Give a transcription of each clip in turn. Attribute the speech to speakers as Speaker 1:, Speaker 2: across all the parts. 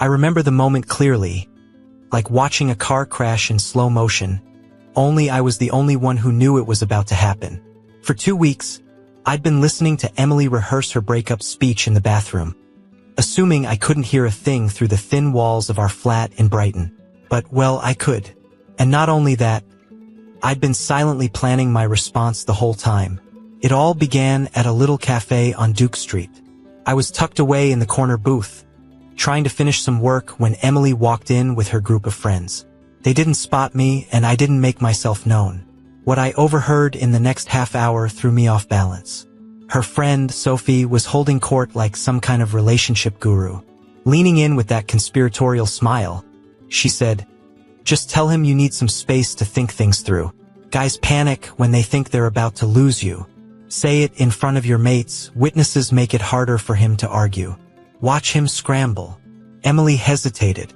Speaker 1: I remember the moment clearly, like watching a car crash in slow motion, only I was the only one who knew it was about to happen. For 2 weeks, I'd been listening to Emily rehearse her breakup speech in the bathroom, assuming I couldn't hear a thing through the thin walls of our flat in Brighton. But, well, I could. And not only that, I'd been silently planning my response the whole time. It all began at a little cafe on Duke Street. I was tucked away in the corner booth, trying to finish some work when Emily walked in with her group of friends. They didn't spot me, and I didn't make myself known. What I overheard in the next half hour threw me off balance. Her friend, Sophie, was holding court like some kind of relationship guru. Leaning in with that conspiratorial smile, she said, "Just tell him you need some space to think things through. Guys panic when they think they're about to lose you. Say it in front of your mates. Witnesses make it harder for him to argue. Watch him scramble." Emily hesitated.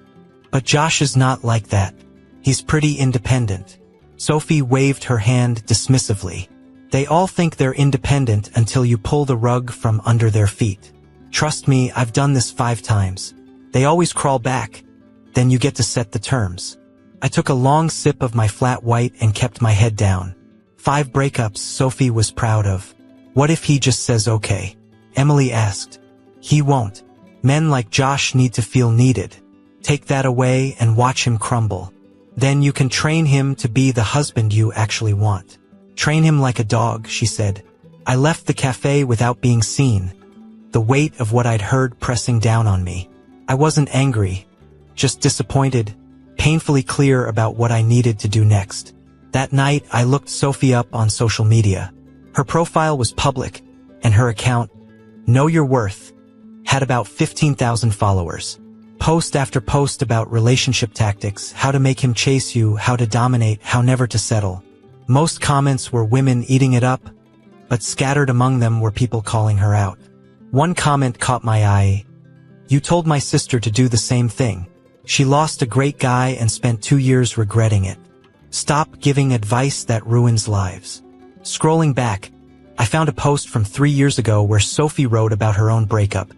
Speaker 1: "But Josh is not like that. He's pretty independent." Sophie waved her hand dismissively. "They all think they're independent until you pull the rug from under their feet. Trust me, I've done this 5 times. They always crawl back. Then you get to set the terms." I took a long sip of my flat white and kept my head down. 5 breakups Sophie was proud of. "What if he just says okay?" Emily asked. "He won't. Men like Josh need to feel needed. Take that away and watch him crumble. Then you can train him to be the husband you actually want. Train him like a dog," she said. I left the cafe without being seen, the weight of what I'd heard pressing down on me. I wasn't angry, just disappointed, painfully clear about what I needed to do next. That night, I looked Sophie up on social media. Her profile was public, and her account, Know Your Worth, had about 15,000 followers. Post after post about relationship tactics, how to make him chase you, how to dominate, how never to settle. Most comments were women eating it up, but scattered among them were people calling her out. One comment caught my eye. "You told my sister to do the same thing. She lost a great guy and spent 2 years regretting it. Stop giving advice that ruins lives." Scrolling back, I found a post from 3 years ago where Sophie wrote about her own breakup.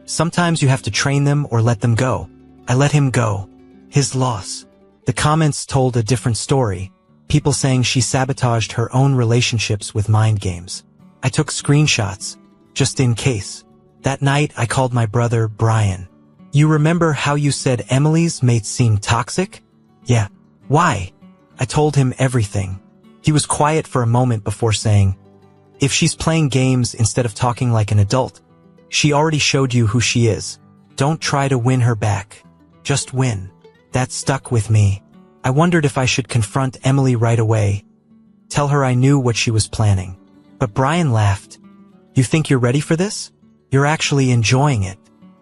Speaker 1: "Sometimes you have to train them or let them go. I let him go. His loss." The comments told a different story, people saying she sabotaged her own relationships with mind games. I took screenshots, just in case. That night, I called my brother, Brian. "You remember how you said Emily's mates seemed toxic?" "Yeah." "Why?" I told him everything. He was quiet for a moment before saying, "If she's playing games instead of talking like an adult, she already showed you who she is. Don't try to win her back. Just win." That stuck with me. I wondered if I should confront Emily right away, tell her I knew what she was planning. But Brian laughed. "You think you're ready for this? You're actually enjoying it."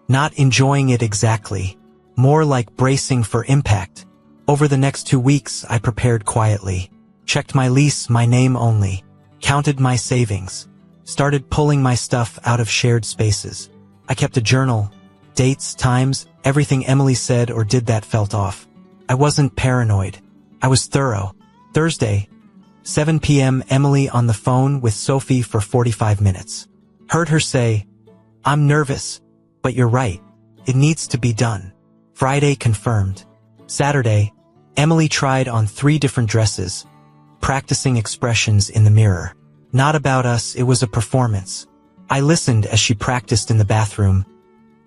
Speaker 1: Not enjoying it exactly, more like bracing for impact. Over the next 2 weeks, I prepared quietly, checked my lease, my name only, counted my savings, started pulling my stuff out of shared spaces. I kept a journal, dates, times, everything Emily said or did that felt off. I wasn't paranoid. I was thorough. Thursday, 7 p.m. Emily on the phone with Sophie for 45 minutes. Heard her say, "I'm nervous, but you're right. It needs to be done." Friday confirmed. Saturday, Emily tried on 3 different dresses, practicing expressions in the mirror. Not about us, it was a performance. I listened as she practiced in the bathroom.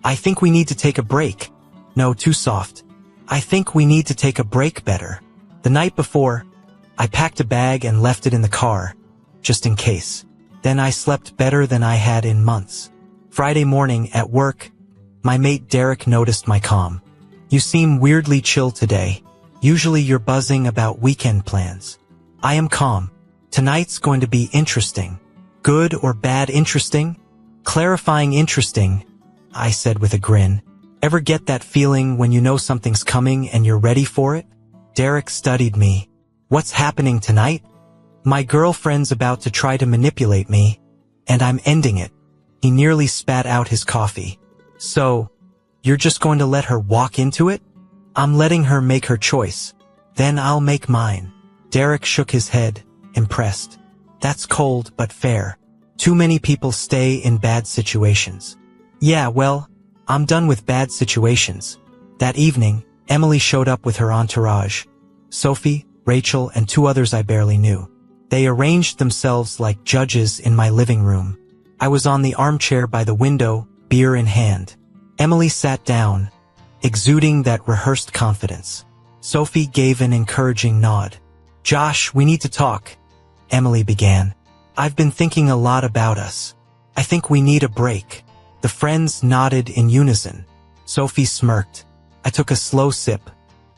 Speaker 1: "I think we need to take a break." "No, too soft." "I think we need to take a break better." The night before, I packed a bag and left it in the car, just in case. Then I slept better than I had in months. Friday morning at work, my mate Derek noticed my calm. "You seem weirdly chill today. Usually you're buzzing about weekend plans." "I am calm. Tonight's going to be interesting." "Good or bad interesting?" "Clarifying interesting," I said with a grin. Ever get that feeling when you know something's coming and you're ready for it? Derek studied me. "What's happening tonight?" "My girlfriend's about to try to manipulate me, and I'm ending it." He nearly spat out his coffee. "So, you're just going to let her walk into it?" "I'm letting her make her choice. Then I'll make mine." Derek shook his head, impressed. "That's cold but fair. Too many people stay in bad situations." "Yeah, well, I'm done with bad situations. That evening, Emily showed up with her entourage. Sophie, Rachel, and 2 others I barely knew. They arranged themselves like judges in my living room. I was on the armchair by the window, beer in hand. Emily sat down, exuding that rehearsed confidence. Sophie gave an encouraging nod. "Josh, we need to talk," Emily began. "I've been thinking a lot about us. I think we need a break." The friends nodded in unison. Sophie smirked. I took a slow sip.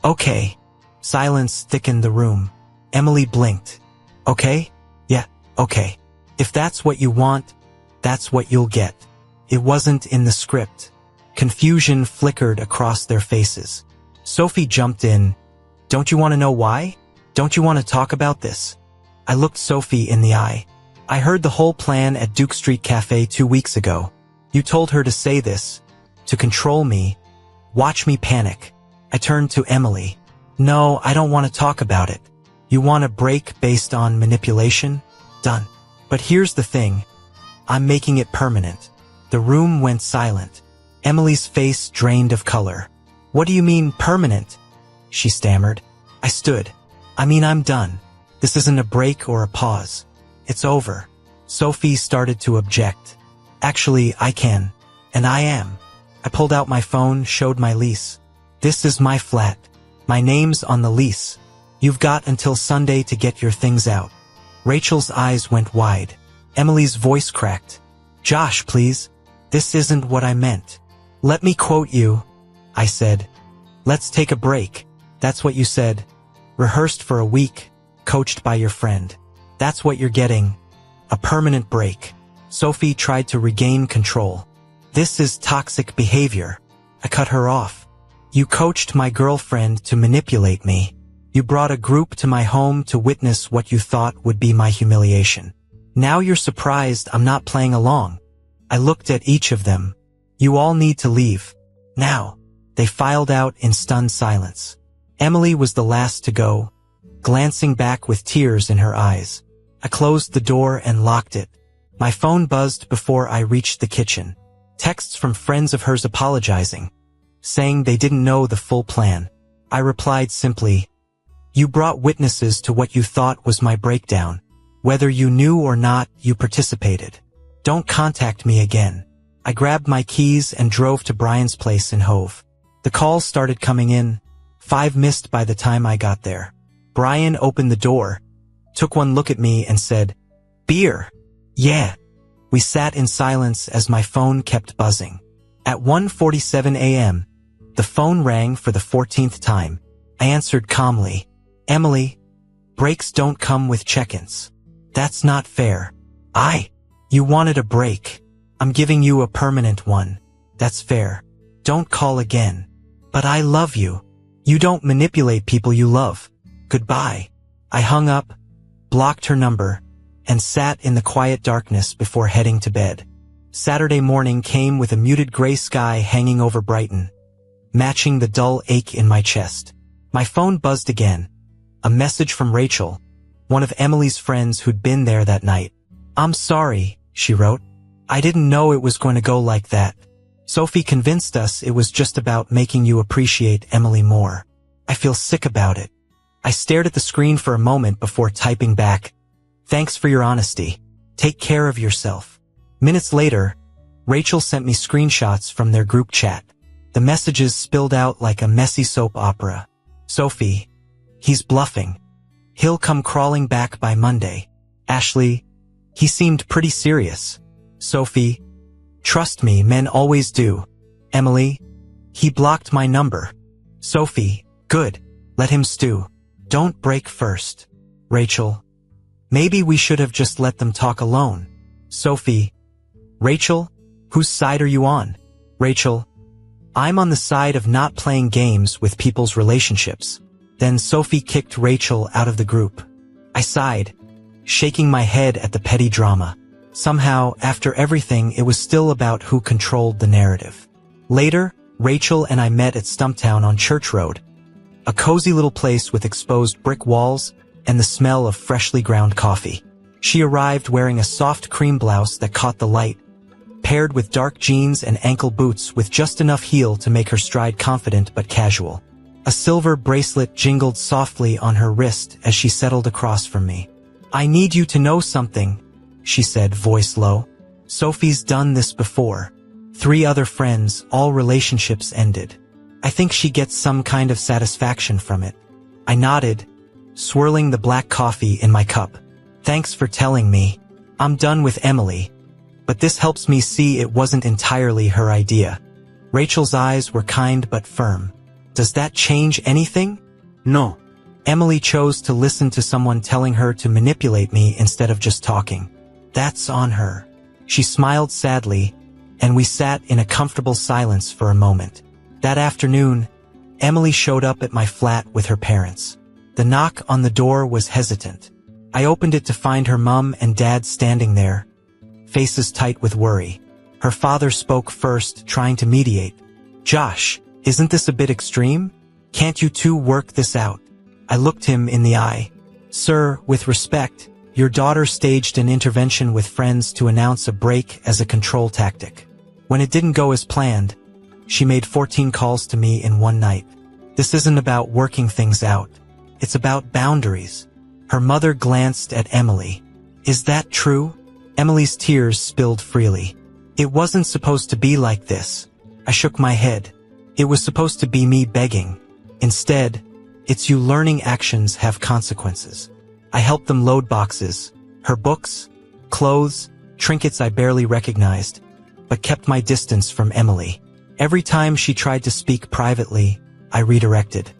Speaker 1: "Okay." Silence thickened the room. Emily blinked. "Okay? Yeah, okay. If that's what you want, that's what you'll get." It wasn't in the script. Confusion flickered across their faces. Sophie jumped in. "Don't you want to know why? Don't you want to talk about this?" I looked Sophie in the eye. "I heard the whole plan at Duke Street Cafe 2 weeks ago. You told her to say this, to control me, watch me panic." I turned to Emily. "No, I don't want to talk about it. You want a break based on manipulation? Done. But here's the thing. I'm making it permanent." The room went silent. Emily's face drained of color. "What do you mean, permanent?" she stammered. I stood. "I mean, I'm done. This isn't a break or a pause. It's over." Sophie started to object. "Actually, I can. And I am." I pulled out my phone, showed my lease. "This is my flat. My name's on the lease. You've got until Sunday to get your things out." Rachel's eyes went wide. Emily's voice cracked. "Josh, please. This isn't what I meant." "Let me quote you," I said. "Let's take a break." "That's what you said. Rehearsed for a week, coached by your friend. That's what you're getting. A permanent break." Sophie tried to regain control. "This is toxic behavior." I cut her off. "You coached my girlfriend to manipulate me. You brought a group to my home to witness what you thought would be my humiliation. Now you're surprised I'm not playing along." I looked at each of them. "You all need to leave. Now." They filed out in stunned silence. Emily was the last to go, glancing back with tears in her eyes. I closed the door and locked it. My phone buzzed before I reached the kitchen. Texts from friends of hers apologizing, saying they didn't know the full plan. I replied simply, "You brought witnesses to what you thought was my breakdown. Whether you knew or not, you participated. Don't contact me again." I grabbed my keys and drove to Brian's place in Hove. The calls started coming in, 5 missed by the time I got there. Brian opened the door, took one look at me and said, "Beer." "Yeah." We sat in silence as my phone kept buzzing. At 1:47 a.m., the phone rang for the 14th time. I answered calmly, "Emily, breaks don't come with check-ins. That's not fair." You wanted a break. I'm giving you a permanent one. That's fair. Don't call again." "But I love you." "You don't manipulate people you love. Goodbye." I hung up, blocked her number, and sat in the quiet darkness before heading to bed. Saturday morning came with a muted gray sky hanging over Brighton, matching the dull ache in my chest. My phone buzzed again. A message from Rachel, one of Emily's friends who'd been there that night. "I'm sorry," she wrote. "I didn't know it was going to go like that. Sophie convinced us it was just about making you appreciate Emily more. I feel sick about it." I stared at the screen for a moment before typing back, "Thanks for your honesty. Take care of yourself." Minutes later, Rachel sent me screenshots from their group chat. The messages spilled out like a messy soap opera. "Sophie, he's bluffing. He'll come crawling back by Monday." "Ashley, he seemed pretty serious." "Sophie, trust me, men always do." "Emily, he blocked my number." "Sophie, good. Let him stew. Don't break first." "Rachel, maybe we should have just let them talk alone." "Sophie, Rachel, whose side are you on?" "Rachel, I'm on the side of not playing games with people's relationships." Then Sophie kicked Rachel out of the group. I sighed, shaking my head at the petty drama. Somehow, after everything, it was still about who controlled the narrative. Later, Rachel and I met at Stumptown on Church Road, a cozy little place with exposed brick walls and the smell of freshly ground coffee. She arrived wearing a soft cream blouse that caught the light, paired with dark jeans and ankle boots with just enough heel to make her stride confident but casual. A silver bracelet jingled softly on her wrist as she settled across from me. "I need you to know something," she said, voice low. "Sophie's done this before. 3 other friends, all relationships ended. I think she gets some kind of satisfaction from it." I nodded, swirling the black coffee in my cup. "Thanks for telling me. I'm done with Emily. But this helps me see it wasn't entirely her idea." Rachel's eyes were kind but firm. "Does that change anything?" "No." Emily chose to listen to someone telling her to manipulate me instead of just talking. "That's on her." She smiled sadly, and we sat in a comfortable silence for a moment. That afternoon, Emily showed up at my flat with her parents. The knock on the door was hesitant. I opened it to find her mom and dad standing there, faces tight with worry. Her father spoke first, trying to mediate. "Josh, isn't this a bit extreme? Can't you two work this out?" I looked him in the eye. "Sir, with respect, your daughter staged an intervention with friends to announce a break as a control tactic. When it didn't go as planned, she made 14 calls to me in one night. This isn't about working things out. It's about boundaries." Her mother glanced at Emily. "Is that true?" Emily's tears spilled freely. "It wasn't supposed to be like this." I shook my head. "It was supposed to be me begging. Instead, it's you learning actions have consequences." I helped them load boxes, her books, clothes, trinkets I barely recognized, but kept my distance from Emily. Every time she tried to speak privately, I redirected.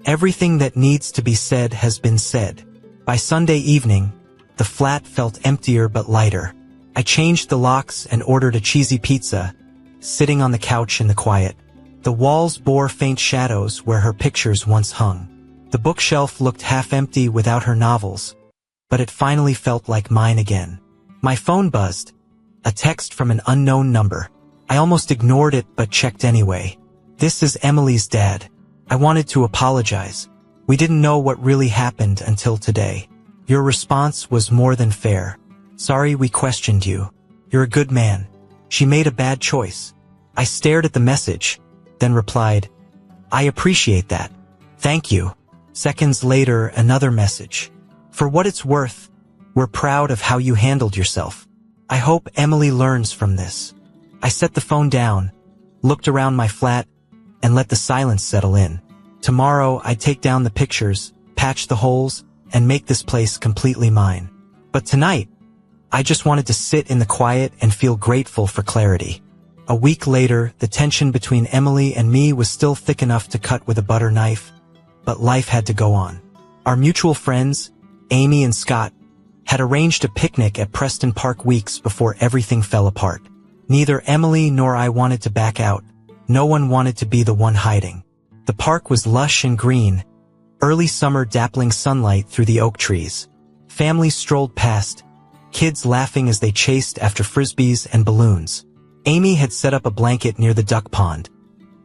Speaker 1: Everything that needs to be said has been said. By Sunday evening, the flat felt emptier but lighter. I changed the locks and ordered a cheesy pizza, sitting on the couch in the quiet. The walls bore faint shadows where her pictures once hung. The bookshelf looked half-empty without her novels, but it finally felt like mine again. My phone buzzed, a text from an unknown number. I almost ignored it but checked anyway. "This is Emily's dad. I wanted to apologize. We didn't know what really happened until today. Your response was more than fair. Sorry we questioned you. You're a good man. She made a bad choice." I stared at the message, then replied, "I appreciate that. Thank you." Seconds later, another message. "For what it's worth, we're proud of how you handled yourself. I hope Emily learns from this." I set the phone down, looked around my flat, and let the silence settle in. Tomorrow, I'd take down the pictures, patch the holes, and make this place completely mine. But tonight, I just wanted to sit in the quiet and feel grateful for clarity. A week later, the tension between Emily and me was still thick enough to cut with a butter knife, but life had to go on. Our mutual friends, Amy and Scott, had arranged a picnic at Preston Park weeks before everything fell apart. Neither Emily nor I wanted to back out. No one wanted to be the one hiding. The park was lush and green, early summer dappling sunlight through the oak trees. Families strolled past, kids laughing as they chased after frisbees and balloons. Amy had set up a blanket near the duck pond,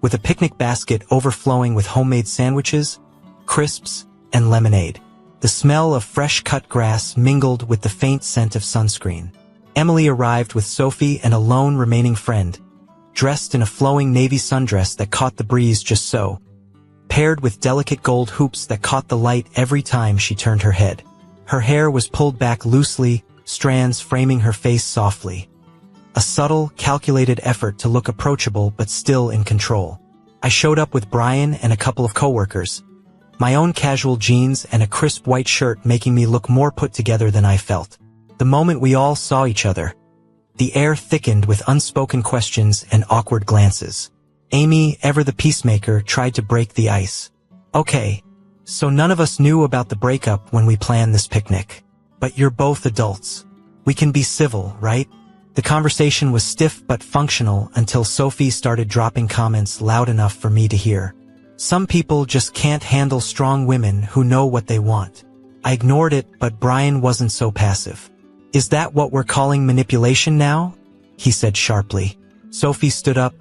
Speaker 1: with a picnic basket overflowing with homemade sandwiches, crisps, and lemonade. The smell of fresh-cut grass mingled with the faint scent of sunscreen. Emily arrived with Sophie and a lone remaining friend, dressed in a flowing navy sundress that caught the breeze just so, paired with delicate gold hoops that caught the light every time she turned her head. Her hair was pulled back loosely, strands framing her face softly. A subtle, calculated effort to look approachable but still in control. I showed up with Brian and a couple of coworkers, my own casual jeans and a crisp white shirt making me look more put together than I felt. The moment we all saw each other, the air thickened with unspoken questions and awkward glances. Amy, ever the peacemaker, tried to break the ice. "Okay, so none of us knew about the breakup when we planned this picnic. But you're both adults. We can be civil, right?" The conversation was stiff but functional until Sophie started dropping comments loud enough for me to hear. "Some people just can't handle strong women who know what they want." I ignored it, but Brian wasn't so passive. "Is that what we're calling manipulation now?" he said sharply. Sophie stood up,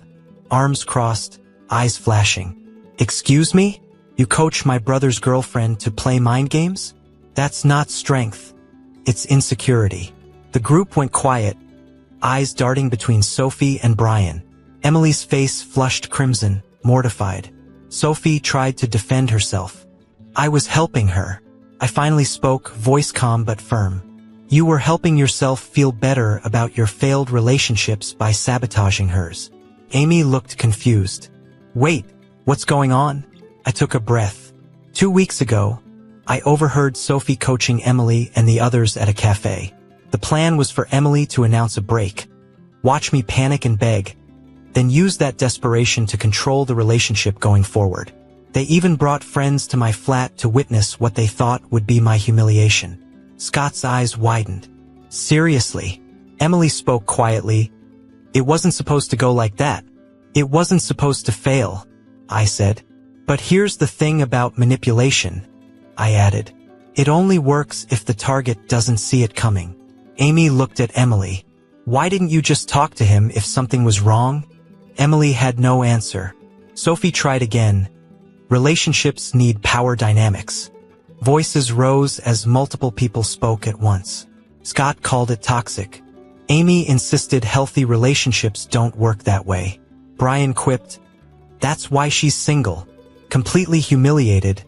Speaker 1: arms crossed, eyes flashing. "Excuse me? You coach my brother's girlfriend to play mind games? That's not strength. It's insecurity." The group went quiet, eyes darting between Sophie and Brian. Emily's face flushed crimson, mortified. Sophie tried to defend herself. I was helping her. I finally spoke, voice calm but firm. You were helping yourself feel better about your failed relationships by sabotaging hers. Amy looked confused. Wait, what's going on? I took a breath. 2 weeks ago, I overheard Sophie coaching Emily and the others at a cafe. The plan was for Emily to announce a break, watch me panic and beg, then use that desperation to control the relationship going forward. They even brought friends to my flat to witness what they thought would be my humiliation. Scott's eyes widened. Seriously? Emily spoke quietly. It wasn't supposed to go like that. It wasn't supposed to fail, I said. But here's the thing about manipulation, I added. It only works if the target doesn't see it coming. Amy looked at Emily. Why didn't you just talk to him if something was wrong? Emily had no answer. Sophie tried again. Relationships need power dynamics. Voices rose as multiple people spoke at once. Scott called it toxic. Amy insisted healthy relationships don't work that way. Brian quipped, that's why she's single. Completely humiliated,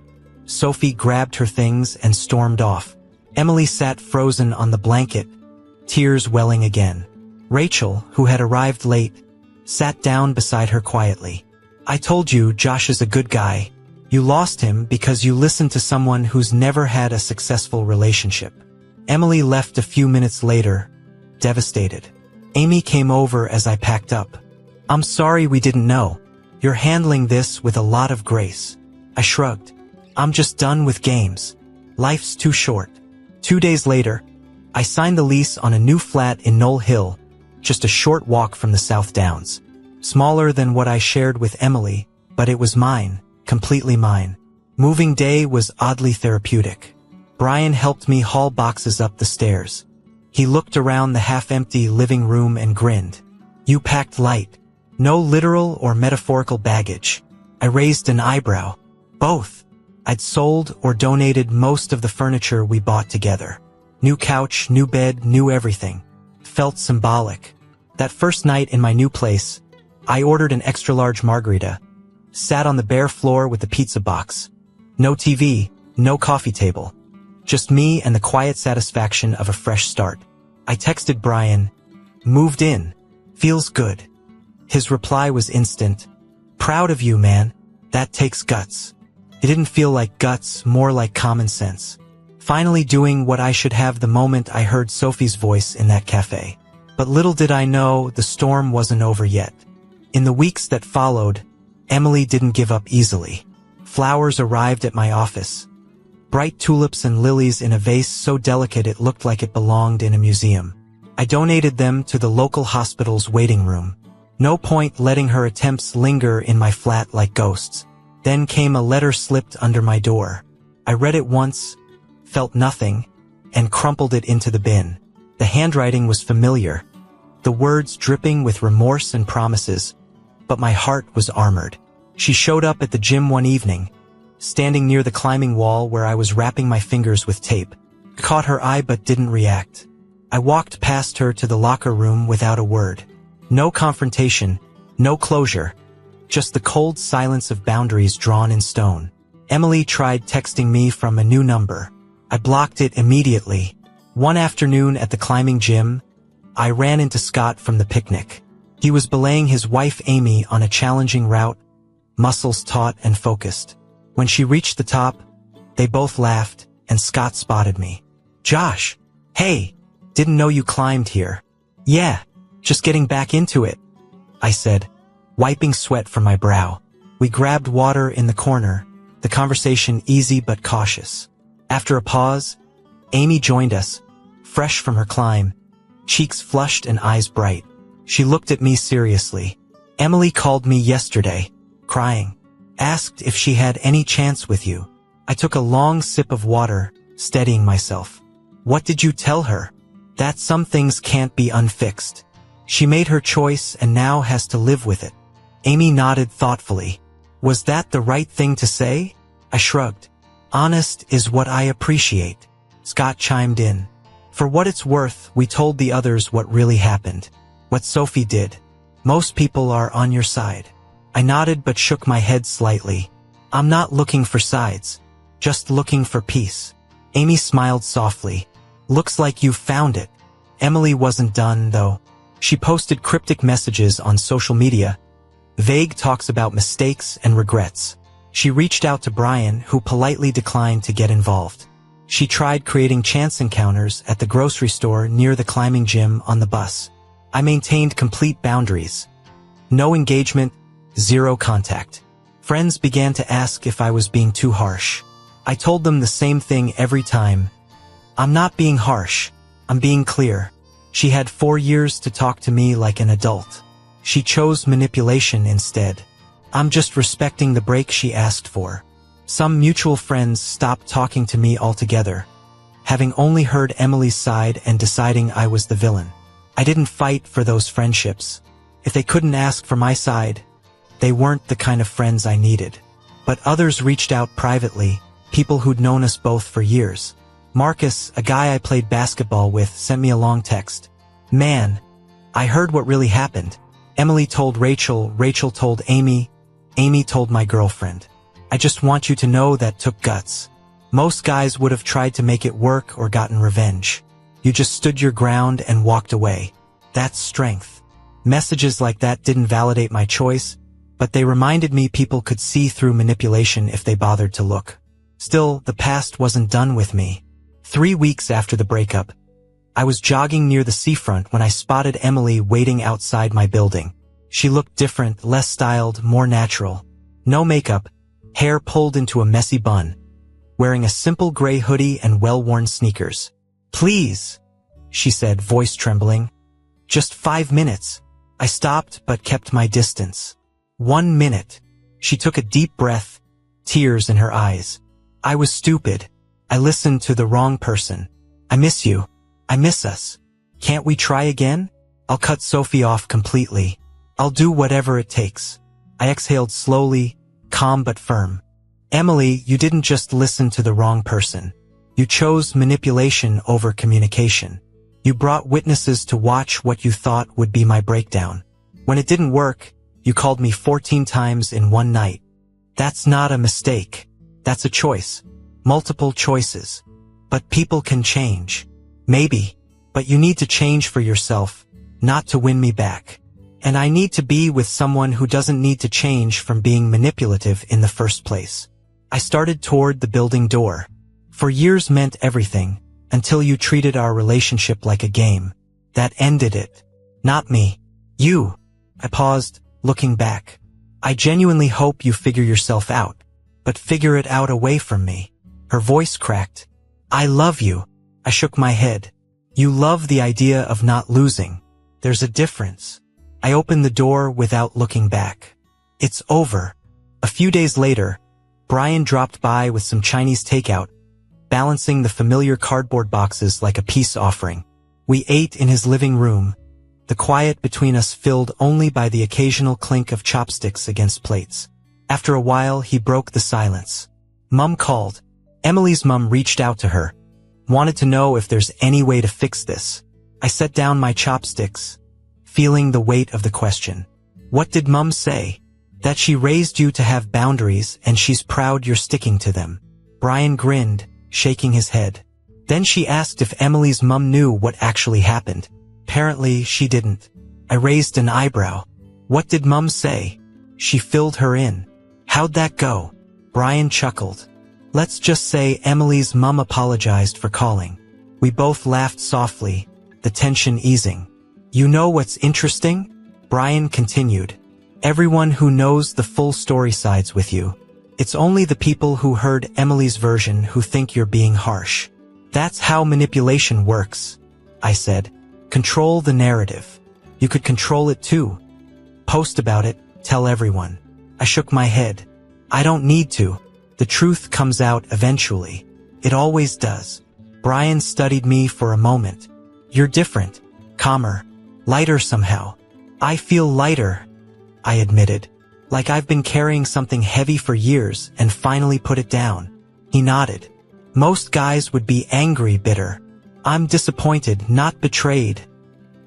Speaker 1: Sophie grabbed her things and stormed off. Emily sat frozen on the blanket, tears welling again. Rachel, who had arrived late, sat down beside her quietly. I told you Josh is a good guy. You lost him because you listened to someone who's never had a successful relationship. Emily left a few minutes later, devastated. Amy came over as I packed up. I'm sorry we didn't know. You're handling this with a lot of grace. I shrugged. I'm just done with games. Life's too short. 2 days later, I signed the lease on a new flat in Knoll Hill, just a short walk from the South Downs. Smaller than what I shared with Emily, but it was mine, completely mine. Moving day was oddly therapeutic. Brian helped me haul boxes up the stairs. He looked around the half-empty living room and grinned. You packed light. No literal or metaphorical baggage. I raised an eyebrow. Both. I'd sold or donated most of the furniture we bought together. New couch, new bed, new everything. Felt symbolic. That first night in my new place, I ordered an extra-large margarita. Sat on the bare floor with the pizza box. No TV, no coffee table. Just me and the quiet satisfaction of a fresh start. I texted Brian, moved in. Feels good. His reply was instant. Proud of you, man. That takes guts. It didn't feel like guts, more like common sense. Finally doing what I should have the moment I heard Sophie's voice in that cafe. But little did I know the storm wasn't over yet. In the weeks that followed, Emily didn't give up easily. Flowers arrived at my office. Bright tulips and lilies in a vase so delicate it looked like it belonged in a museum. I donated them to the local hospital's waiting room. No point letting her attempts linger in my flat like ghosts. Then came a letter slipped under my door. I read it once, felt nothing, and crumpled it into the bin. The handwriting was familiar, the words dripping with remorse and promises, but my heart was armored. She showed up at the gym one evening, standing near the climbing wall where I was wrapping my fingers with tape. Caught her eye but didn't react. I walked past her to the locker room without a word. No confrontation, no closure, just the cold silence of boundaries drawn in stone. Emily tried texting me from a new number. I blocked it immediately. One afternoon at the climbing gym, I ran into Scott from the picnic. He was belaying his wife Amy on a challenging route, muscles taut and focused. When she reached the top, they both laughed, and Scott spotted me. Josh, hey, didn't know you climbed here. Yeah, just getting back into it, I said, wiping sweat from my brow. We grabbed water in the corner, the conversation easy but cautious. After a pause, Amy joined us, fresh from her climb, cheeks flushed and eyes bright. She looked at me seriously. Emily called me yesterday, crying. Asked if she had any chance with you. I took a long sip of water, steadying myself. What did you tell her? That some things can't be unfixed. She made her choice and now has to live with it. Amy nodded thoughtfully. Was that the right thing to say? I shrugged. Honest is what I appreciate. Scott chimed in. For what it's worth, we told the others what really happened. What Sophie did. Most people are on your side. I nodded but shook my head slightly. I'm not looking for sides. Just looking for peace. Amy smiled softly. Looks like you found it. Emily wasn't done, though. She posted cryptic messages on social media. Vague talks about mistakes and regrets. She reached out to Brian, who politely declined to get involved. She tried creating chance encounters at the grocery store near the climbing gym on the bus. I maintained complete boundaries. No engagement, zero contact. Friends began to ask if I was being too harsh. I told them the same thing every time. I'm not being harsh. I'm being clear. She had 4 years to talk to me like an adult. She chose manipulation instead. I'm just respecting the break she asked for. Some mutual friends stopped talking to me altogether, having only heard Emily's side and deciding I was the villain. I didn't fight for those friendships. If they couldn't ask for my side, they weren't the kind of friends I needed. But others reached out privately, people who'd known us both for years. Marcus, a guy I played basketball with, sent me a long text. Man, I heard what really happened. Emily told Rachel, Rachel told Amy, Amy told my girlfriend. I just want you to know that took guts. Most guys would have tried to make it work or gotten revenge. You just stood your ground and walked away. That's strength. Messages like that didn't validate my choice, but they reminded me people could see through manipulation if they bothered to look. Still, the past wasn't done with me. 3 weeks after the breakup, I was jogging near the seafront when I spotted Emily waiting outside my building. She looked different, less styled, more natural. No makeup, hair pulled into a messy bun, wearing a simple gray hoodie and well-worn sneakers. Please, she said, voice trembling. Just 5 minutes. I stopped but kept my distance. 1 minute. She took a deep breath, tears in her eyes. I was stupid. I listened to the wrong person. I miss you. I miss us. Can't we try again? I'll cut Sophie off completely. I'll do whatever it takes. I exhaled slowly, calm but firm. Emily, you didn't just listen to the wrong person. You chose manipulation over communication. You brought witnesses to watch what you thought would be my breakdown. When it didn't work, you called me 14 times in one night. That's not a mistake. That's a choice. Multiple choices. But people can change. Maybe. But you need to change for yourself, not to win me back. And I need to be with someone who doesn't need to change from being manipulative in the first place. I started toward the building door. For years meant everything, until you treated our relationship like a game. That ended it. Not me. You. I paused, looking back. I genuinely hope you figure yourself out, but figure it out away from me. Her voice cracked. I love you. I shook my head. You love the idea of not losing. There's a difference. I opened the door without looking back. It's over. A few days later, Brian dropped by with some Chinese takeout, balancing the familiar cardboard boxes like a peace offering. We ate in his living room, the quiet between us filled only by the occasional clink of chopsticks against plates. After a while, he broke the silence. Mum called. Emily's mum reached out to her, wanted to know if there's any way to fix this. I set down my chopsticks, feeling the weight of the question. What did Mum say? That she raised you to have boundaries and she's proud you're sticking to them. Brian grinned, shaking his head. Then she asked if Emily's mum knew what actually happened. Apparently, she didn't. I raised an eyebrow. What did Mum say? She filled her in. How'd that go? Brian chuckled. Let's just say Emily's mum apologized for calling. We both laughed softly, the tension easing. You know what's interesting? Brian continued. Everyone who knows the full story sides with you. It's only the people who heard Emily's version who think you're being harsh. That's how manipulation works, I said. Control the narrative. You could control it too. Post about it, tell everyone. I shook my head. I don't need to. The truth comes out eventually. It always does. Brian studied me for a moment. You're different, calmer, lighter somehow. I feel lighter, I admitted, like I've been carrying something heavy for years and finally put it down. He nodded. Most guys would be angry, bitter. I'm disappointed, not betrayed,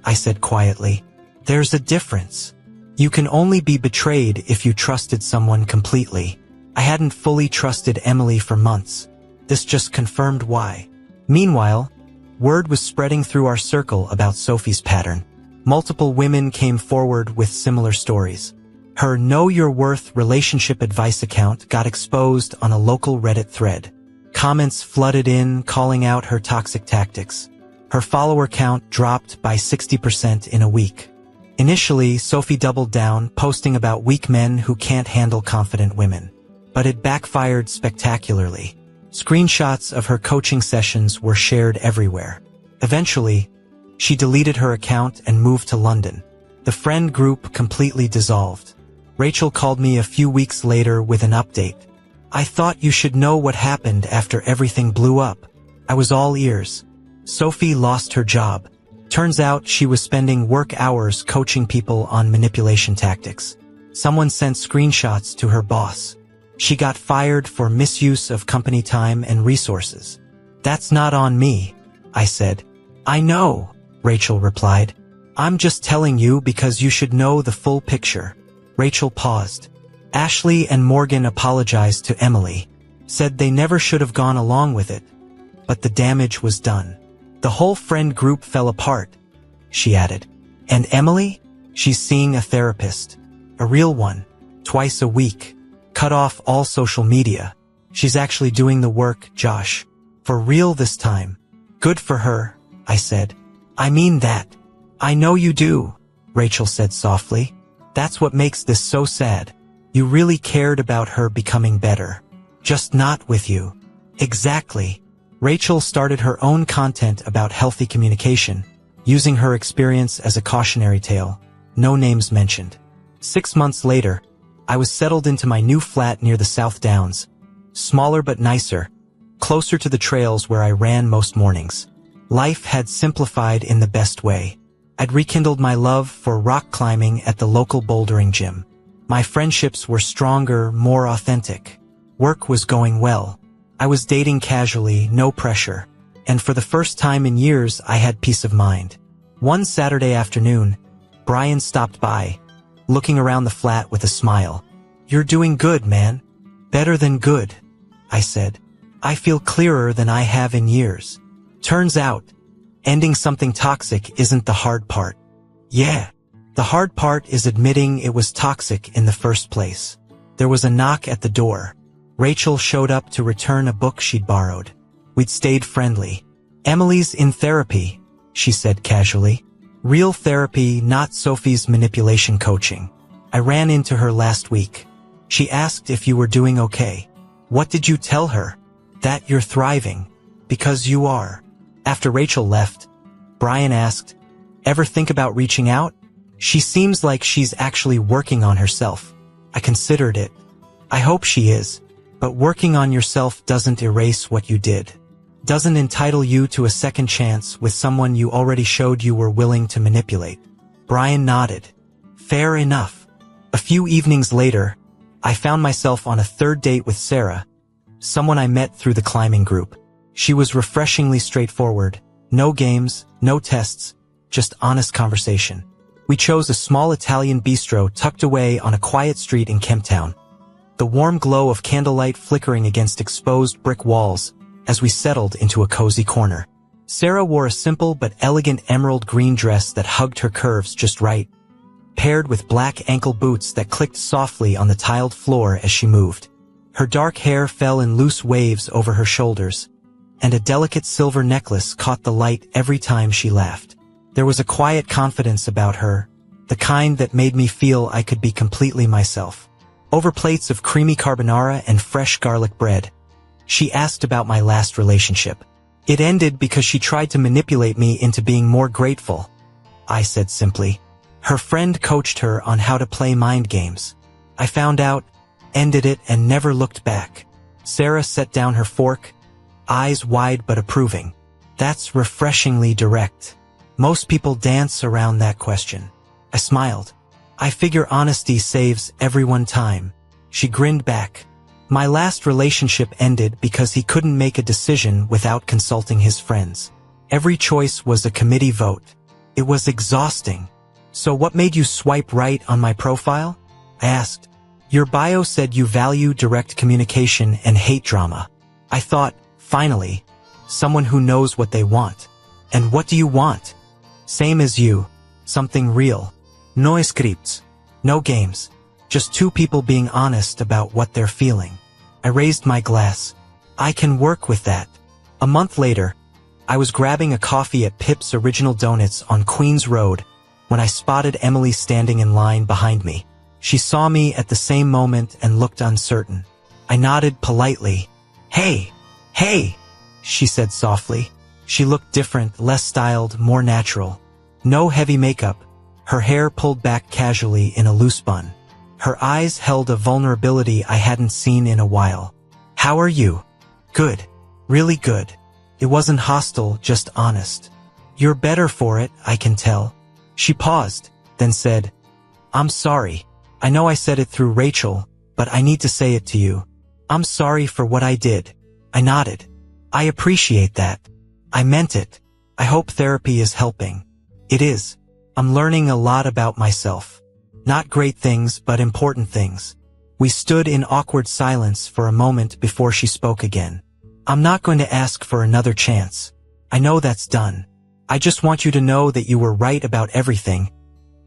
Speaker 1: I said quietly. There's a difference. You can only be betrayed if you trusted someone completely. I hadn't fully trusted Emily for months. This just confirmed why. Meanwhile, word was spreading through our circle about Sophie's pattern. Multiple women came forward with similar stories. Her Know Your Worth relationship advice account got exposed on a local Reddit thread. Comments flooded in, calling out her toxic tactics. Her follower count dropped by 60% in a week. Initially, Sophie doubled down, posting about weak men who can't handle confident women. But it backfired spectacularly. Screenshots of her coaching sessions were shared everywhere. Eventually, she deleted her account and moved to London. The friend group completely dissolved. Rachel called me a few weeks later with an update. "I thought you should know what happened after everything blew up." I was all ears. Sophie lost her job. Turns out she was spending work hours coaching people on manipulation tactics. Someone sent screenshots to her boss. She got fired for misuse of company time and resources. "That's not on me," I said. "I know," Rachel replied. "I'm just telling you because you should know the full picture." Rachel paused. Ashley and Morgan apologized to Emily, said they never should have gone along with it. But the damage was done. "The whole friend group fell apart," she added. "And Emily? She's seeing a therapist. A real one. Twice a week. Cut off all social media. She's actually doing the work, Josh. For real this time." "Good for her," I said. "I mean that." "I know you do," Rachel said softly. "That's what makes this so sad. You really cared about her becoming better. Just not with you." "Exactly." Rachel started her own content about healthy communication, using her experience as a cautionary tale. No names mentioned. 6 months later, I was settled into my new flat near the South Downs. Smaller but nicer, closer to the trails where I ran most mornings. Life had simplified in the best way. I'd rekindled my love for rock climbing at the local bouldering gym. My friendships were stronger, more authentic. Work was going well. I was dating casually, no pressure. And for the first time in years, I had peace of mind. One Saturday afternoon, Brian stopped by, looking around the flat with a smile. "You're doing good, man. Better than good," I said. "I feel clearer than I have in years." Turns out, ending something toxic isn't the hard part. Yeah, the hard part is admitting it was toxic in the first place. There was a knock at the door. Rachel showed up to return a book she'd borrowed. We'd stayed friendly. "Emily's in therapy," she said casually. "Real therapy, not Sophie's manipulation coaching. I ran into her last week. She asked if you were doing okay." "What did you tell her?" "That you're thriving. Because you are." After Rachel left, Brian asked, "Ever think about reaching out? She seems like she's actually working on herself." I considered it. "I hope she is. But working on yourself doesn't erase what you did. Doesn't entitle you to a second chance with someone you already showed you were willing to manipulate." Brian nodded. "Fair enough." A few evenings later, I found myself on a third date with Sarah, someone I met through the climbing group. She was refreshingly straightforward. No games, no tests, just honest conversation. We chose a small Italian bistro tucked away on a quiet street in Kemptown. The warm glow of candlelight flickering against exposed brick walls as we settled into a cozy corner. Sarah wore a simple but elegant emerald green dress that hugged her curves just right, paired with black ankle boots that clicked softly on the tiled floor as she moved. Her dark hair fell in loose waves over her shoulders, and a delicate silver necklace caught the light every time she laughed. There was a quiet confidence about her, the kind that made me feel I could be completely myself. Over plates of creamy carbonara and fresh garlic bread, she asked about my last relationship. It ended because she tried to manipulate me into being more grateful, I said simply. Her friend coached her on how to play mind games. I found out, ended it, and never looked back. Sarah set down her fork, eyes wide but approving. That's refreshingly direct. Most people dance around that question. I smiled. I figure honesty saves everyone time. She grinned back. My last relationship ended because he couldn't make a decision without consulting his friends. Every choice was a committee vote. It was exhausting. "So what made you swipe right on my profile?" I asked. "Your bio said you value direct communication and hate drama." I thought, finally, someone who knows what they want. "And what do you want?" "Same as you. Something real. No scripts. No games. Just two people being honest about what they're feeling." I raised my glass. "I can work with that." A month later, I was grabbing a coffee at Pip's Original Donuts on Queens Road when I spotted Emily standing in line behind me. She saw me at the same moment and looked uncertain. I nodded politely. Hey, she said softly. She looked different, less styled, more natural. No heavy makeup, her hair pulled back casually in a loose bun. Her eyes held a vulnerability I hadn't seen in a while. "How are you?" "Good. Really good." It wasn't hostile, just honest. "You're better for it, I can tell." She paused, then said, "I'm sorry. I know I said it through Rachel, but I need to say it to you. I'm sorry for what I did." I nodded. "I appreciate that. I meant it. I hope therapy is helping." "It is. I'm learning a lot about myself. Not great things, but important things." We stood in awkward silence for a moment before she spoke again. "I'm not going to ask for another chance. I know that's done. I just want you to know that you were right about everything,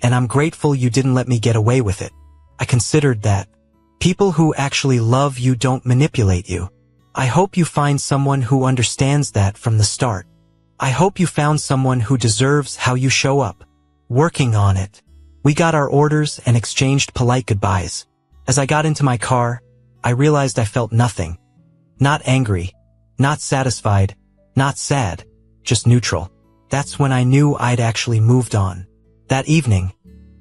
Speaker 1: and I'm grateful you didn't let me get away with it." I considered that. People who actually love you don't manipulate you. I hope you find someone who understands that from the start. I hope you found someone who deserves how you show up. Working on it. We got our orders and exchanged polite goodbyes. As I got into my car, I realized I felt nothing. Not angry, not satisfied, not sad, just neutral. That's when I knew I'd actually moved on. That evening,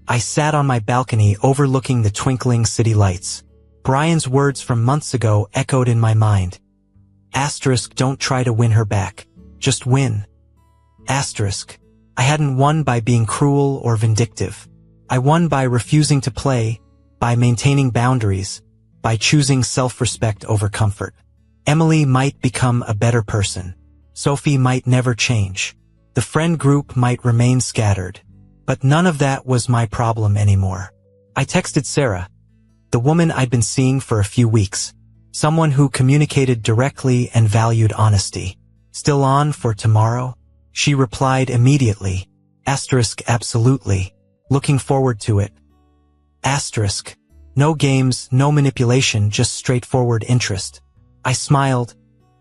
Speaker 1: I sat on my balcony overlooking the twinkling city lights. Brian's words from months ago echoed in my mind. Asterisk, don't try to win her back. Just win. Asterisk. I hadn't won by being cruel or vindictive. I won by refusing to play, by maintaining boundaries, by choosing self-respect over comfort. Emily might become a better person. Sophie might never change. The friend group might remain scattered. But none of that was my problem anymore. I texted Sarah, the woman I'd been seeing for a few weeks, someone who communicated directly and valued honesty. "Still on for tomorrow?" She replied immediately. Asterisk, absolutely. Looking forward to it. Asterisk. No games, no manipulation, just straightforward interest. I smiled,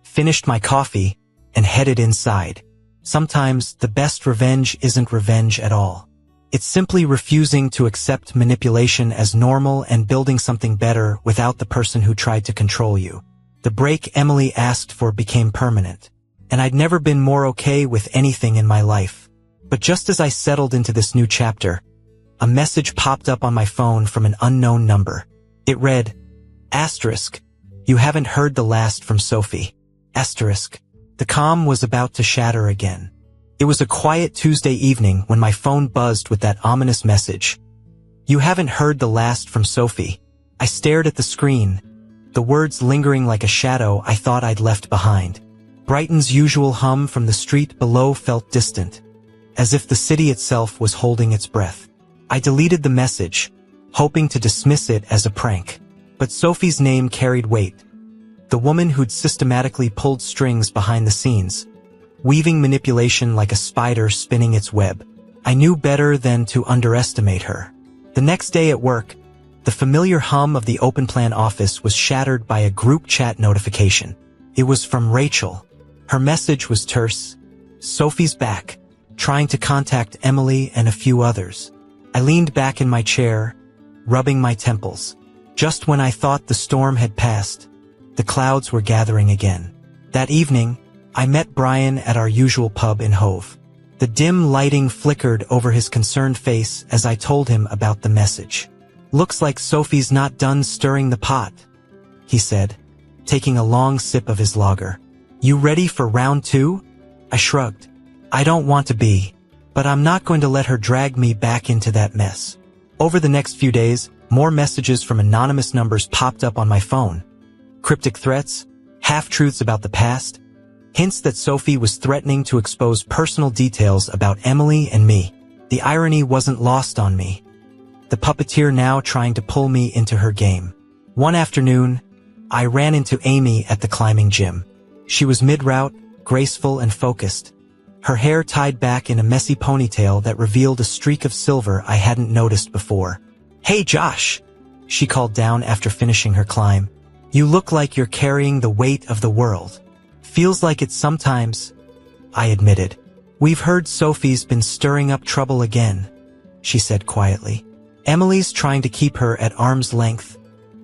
Speaker 1: finished my coffee, and headed inside. Sometimes the best revenge isn't revenge at all. It's simply refusing to accept manipulation as normal and building something better without the person who tried to control you. The break Emily asked for became permanent, and I'd never been more okay with anything in my life. But just as I settled into this new chapter, a message popped up on my phone from an unknown number. It read, Asterisk, you haven't heard the last from Sophie. Asterisk. The calm was about to shatter again. It was a quiet Tuesday evening when my phone buzzed with that ominous message. You haven't heard the last from Sophie. I stared at the screen, the words lingering like a shadow I thought I'd left behind. Brighton's usual hum from the street below felt distant, as if the city itself was holding its breath. I deleted the message, hoping to dismiss it as a prank. But Sophie's name carried weight. The woman who'd systematically pulled strings behind the scenes, weaving manipulation like a spider spinning its web. I knew better than to underestimate her. The next day at work, the familiar hum of the open plan office was shattered by a group chat notification. It was from Rachel. Her message was terse. Sophie's back, trying to contact Emily and a few others. I leaned back in my chair, rubbing my temples. Just when I thought the storm had passed, the clouds were gathering again. That evening, I met Brian at our usual pub in Hove. The dim lighting flickered over his concerned face as I told him about the message. Looks like Sophie's not done stirring the pot, he said, taking a long sip of his lager. You ready for round 2? I shrugged. I don't want to be, but I'm not going to let her drag me back into that mess. Over the next few days, more messages from anonymous numbers popped up on my phone. Cryptic threats, half-truths about the past, hints that Sophie was threatening to expose personal details about Emily and me. The irony wasn't lost on me. The puppeteer now trying to pull me into her game. One afternoon, I ran into Amy at the climbing gym. She was mid-route, graceful and focused, her hair tied back in a messy ponytail that revealed a streak of silver I hadn't noticed before. "Hey Josh," she called down after finishing her climb. "You look like you're carrying the weight of the world." "Feels like it sometimes," I admitted. "We've heard Sophie's been stirring up trouble again," she said quietly. "Emily's trying to keep her at arm's length,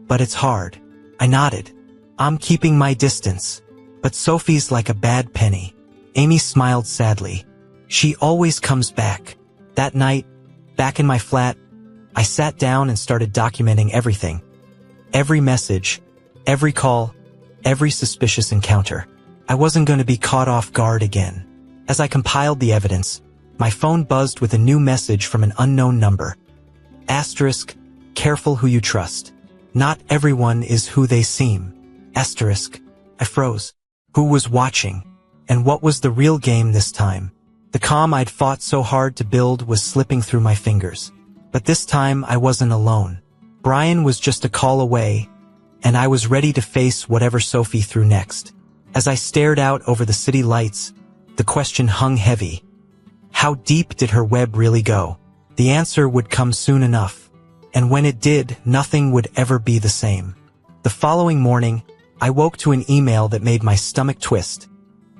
Speaker 1: but it's hard." I nodded. "I'm keeping my distance, but Sophie's like a bad penny." Amy smiled sadly. "She always comes back." That night, back in my flat, I sat down and started documenting everything. Every message, every call, every suspicious encounter. I wasn't going to be caught off guard again. As I compiled the evidence, my phone buzzed with a new message from an unknown number. Asterisk, careful who you trust. Not everyone is who they seem. Asterisk. I froze. Who was watching? And what was the real game this time? The calm I'd fought so hard to build was slipping through my fingers. But this time I wasn't alone. Brian was just a call away, and I was ready to face whatever Sophie threw next. As I stared out over the city lights, the question hung heavy. How deep did her web really go? The answer would come soon enough. And when it did, nothing would ever be the same. The following morning, I woke to an email that made my stomach twist.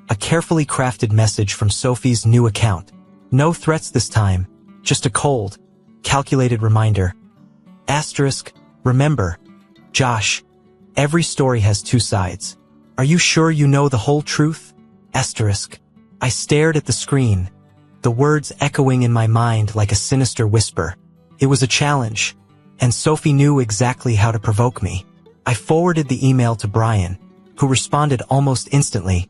Speaker 1: A carefully crafted message from Sophie's new account. No threats this time, just a cold, calculated reminder. Asterisk, remember, Josh, every story has two sides. Are you sure you know the whole truth? Asterisk. I stared at the screen, the words echoing in my mind like a sinister whisper. It was a challenge, and Sophie knew exactly how to provoke me. I forwarded the email to Brian, who responded almost instantly.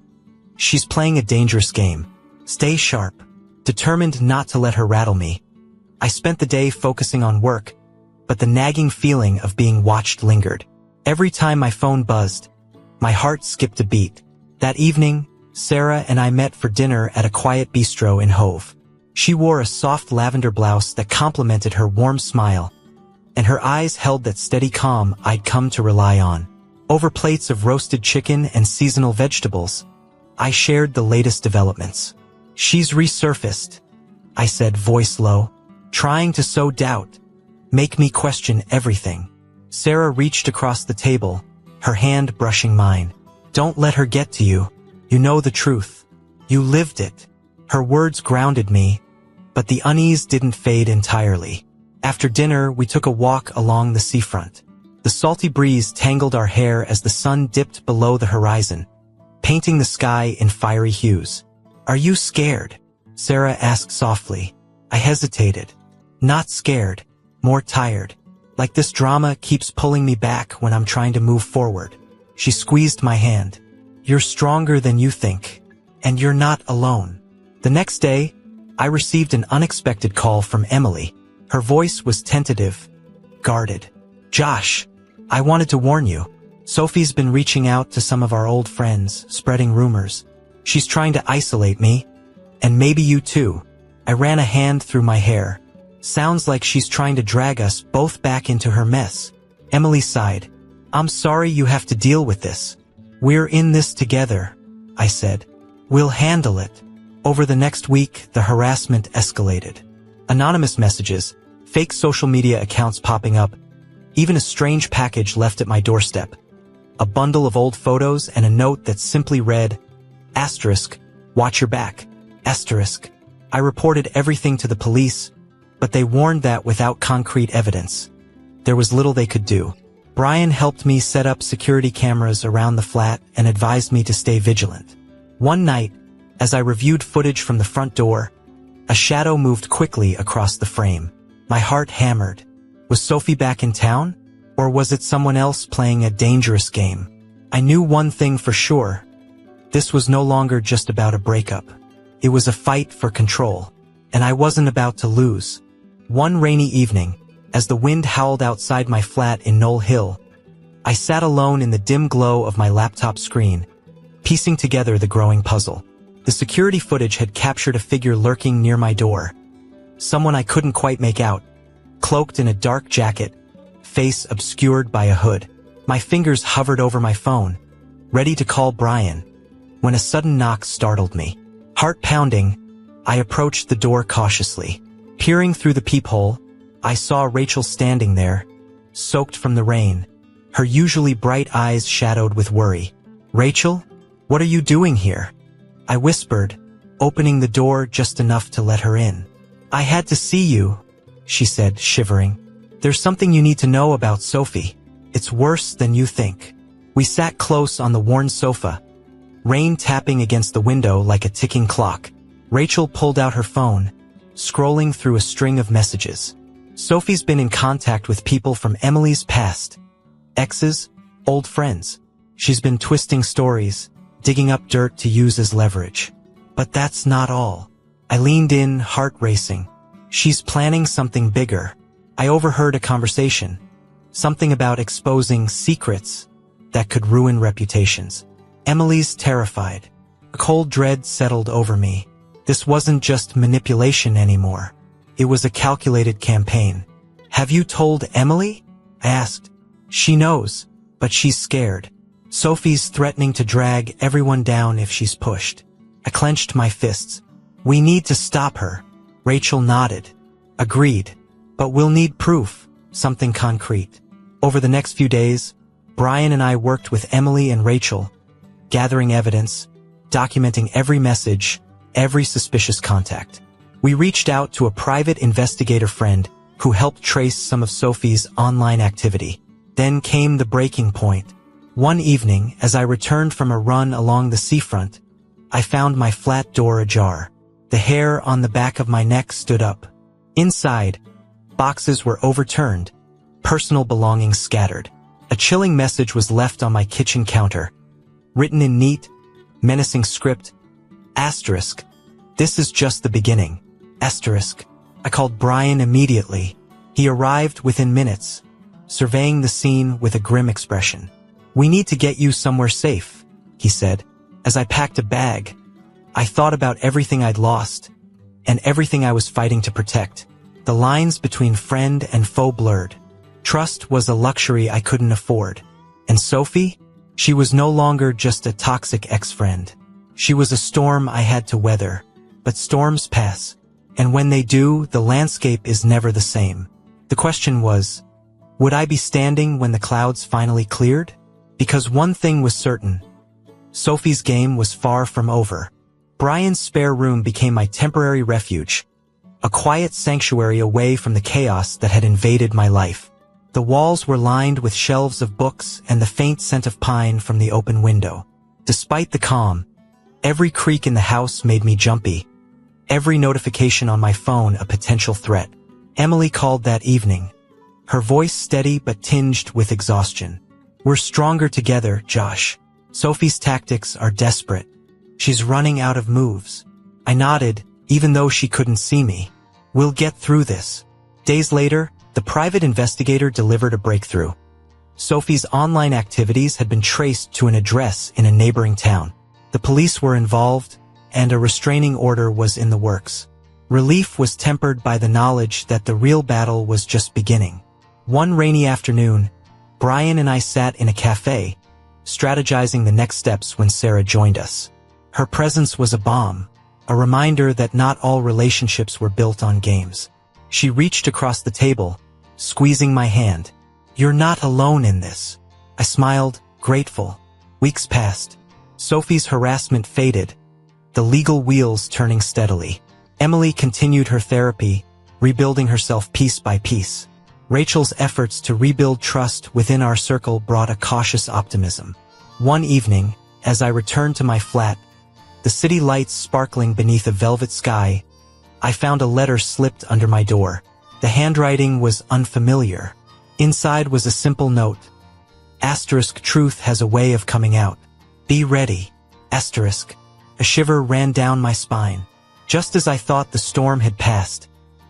Speaker 1: She's playing a dangerous game. Stay sharp. Determined not to let her rattle me. I spent the day focusing on work, but the nagging feeling of being watched lingered. Every time my phone buzzed, my heart skipped a beat. That evening, Sarah and I met for dinner at a quiet bistro in Hove. She wore a soft lavender blouse that complemented her warm smile, and her eyes held that steady calm I'd come to rely on. Over plates of roasted chicken and seasonal vegetables, I shared the latest developments. "She's resurfaced," I said, voice low, trying to sow doubt, make me question everything. Sarah reached across the table, her hand brushing mine. "Don't let her get to you. You know the truth. You lived it." Her words grounded me, but the unease didn't fade entirely. After dinner, we took a walk along the seafront. The salty breeze tangled our hair as the sun dipped below the horizon, painting the sky in fiery hues. "Are you scared?" Sarah asked softly. I hesitated. Not scared, more tired. Like this drama keeps pulling me back when I'm trying to move forward. She squeezed my hand. "You're stronger than you think, and you're not alone." The next day, I received an unexpected call from Emily. Her voice was tentative, guarded. "Josh, I wanted to warn you. Sophie's been reaching out to some of our old friends, spreading rumors. She's trying to isolate me, and maybe you too." I ran a hand through my hair. "Sounds like she's trying to drag us both back into her mess." Emily sighed. "I'm sorry you have to deal with this. We're in this together," I said. "We'll handle it." Over the next week, the harassment escalated. Anonymous messages, fake social media accounts popping up, even a strange package left at my doorstep. A bundle of old photos and a note that simply read, Asterisk, watch your back. Asterisk. I reported everything to the police, but they warned that without concrete evidence, there was little they could do. Brian helped me set up security cameras around the flat and advised me to stay vigilant. One night, as I reviewed footage from the front door, a shadow moved quickly across the frame. My heart hammered. Was Sophie back in town? Or was it someone else playing a dangerous game? I knew one thing for sure. This was no longer just about a breakup. It was a fight for control, and I wasn't about to lose. One rainy evening, as the wind howled outside my flat in Knoll Hill, I sat alone in the dim glow of my laptop screen, piecing together the growing puzzle. The security footage had captured a figure lurking near my door, Someone I couldn't quite make out, cloaked in a dark jacket, face obscured by a hood. My fingers hovered over my phone, ready to call Brian, when a sudden knock startled me. Heart pounding, I approached the door cautiously. Peering through the peephole, I saw Rachel standing there, soaked from the rain, her usually bright eyes shadowed with worry. "Rachel, what are you doing here?" I whispered, opening the door just enough to let her in. "I had to see you," she said, shivering. "There's something you need to know about Sophie. It's worse than you think." We sat close on the worn sofa, rain tapping against the window like a ticking clock. Rachel pulled out her phone, scrolling through a string of messages. Sophie's been in contact with people from Emily's past. Exes, old friends. She's been twisting stories, digging up dirt to use as leverage. But that's not all. I leaned in, heart racing. She's planning something bigger. I overheard a conversation. Something about exposing secrets that could ruin reputations. Emily's terrified. A cold dread settled over me. This wasn't just manipulation anymore. It was a calculated campaign. "Have you told Emily?" I asked. "She knows, but she's scared. Sophie's threatening to drag everyone down if she's pushed." I clenched my fists. "We need to stop her." Rachel nodded. "Agreed. But we'll need proof, something concrete." Over the next few days, Brian and I worked with Emily and Rachel, gathering evidence, documenting every message, every suspicious contact. We reached out to a private investigator friend who helped trace some of Sophie's online activity. Then came the breaking point. One evening, as I returned from a run along the seafront, I found my flat door ajar. The hair on the back of my neck stood up. Inside, boxes were overturned, personal belongings scattered. A chilling message was left on my kitchen counter, written in neat, menacing script. Asterisk. "This is just the beginning." Asterisk. I called Brian immediately. He arrived within minutes, surveying the scene with a grim expression. "We need to get you somewhere safe," he said. As I packed a bag, I thought about everything I'd lost, and everything I was fighting to protect. The lines between friend and foe blurred. Trust was a luxury I couldn't afford. And Sophie? She was no longer just a toxic ex-friend. She was a storm I had to weather. But storms pass. And when they do, the landscape is never the same. The question was, would I be standing when the clouds finally cleared? Because one thing was certain. Sophie's game was far from over. Brian's spare room became my temporary refuge, a quiet sanctuary away from the chaos that had invaded my life. The walls were lined with shelves of books and the faint scent of pine from the open window. Despite the calm, every creak in the house made me jumpy. Every notification on my phone a potential threat. Emily called that evening, her voice steady but tinged with exhaustion. "We're stronger together, Josh. Sophie's tactics are desperate. She's running out of moves." I nodded, even though she couldn't see me. "We'll get through this." Days later, the private investigator delivered a breakthrough. Sophie's online activities had been traced to an address in a neighboring town. The police were involved, and a restraining order was in the works. Relief was tempered by the knowledge that the real battle was just beginning. One rainy afternoon, Brian and I sat in a cafe, strategizing the next steps when Sarah joined us. Her presence was a bomb, a reminder that not all relationships were built on games. She reached across the table, squeezing my hand. "You're not alone in this." I smiled, grateful. Weeks passed. Sophie's harassment faded, the legal wheels turning steadily. Emily continued her therapy, rebuilding herself piece by piece. Rachel's efforts to rebuild trust within our circle brought a cautious optimism. One evening, as I returned to my flat, the city lights sparkling beneath a velvet sky, I found a letter slipped under my door. The handwriting was unfamiliar. Inside was a simple note. Asterisk, truth has a way of coming out. Be ready. Asterisk. A shiver ran down my spine. Just as I thought the storm had passed,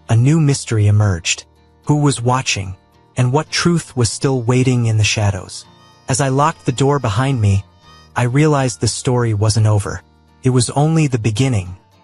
Speaker 1: a new mystery emerged. Who was watching, and what truth was still waiting in the shadows? As I locked the door behind me, I realized the story wasn't over. It was only the beginning.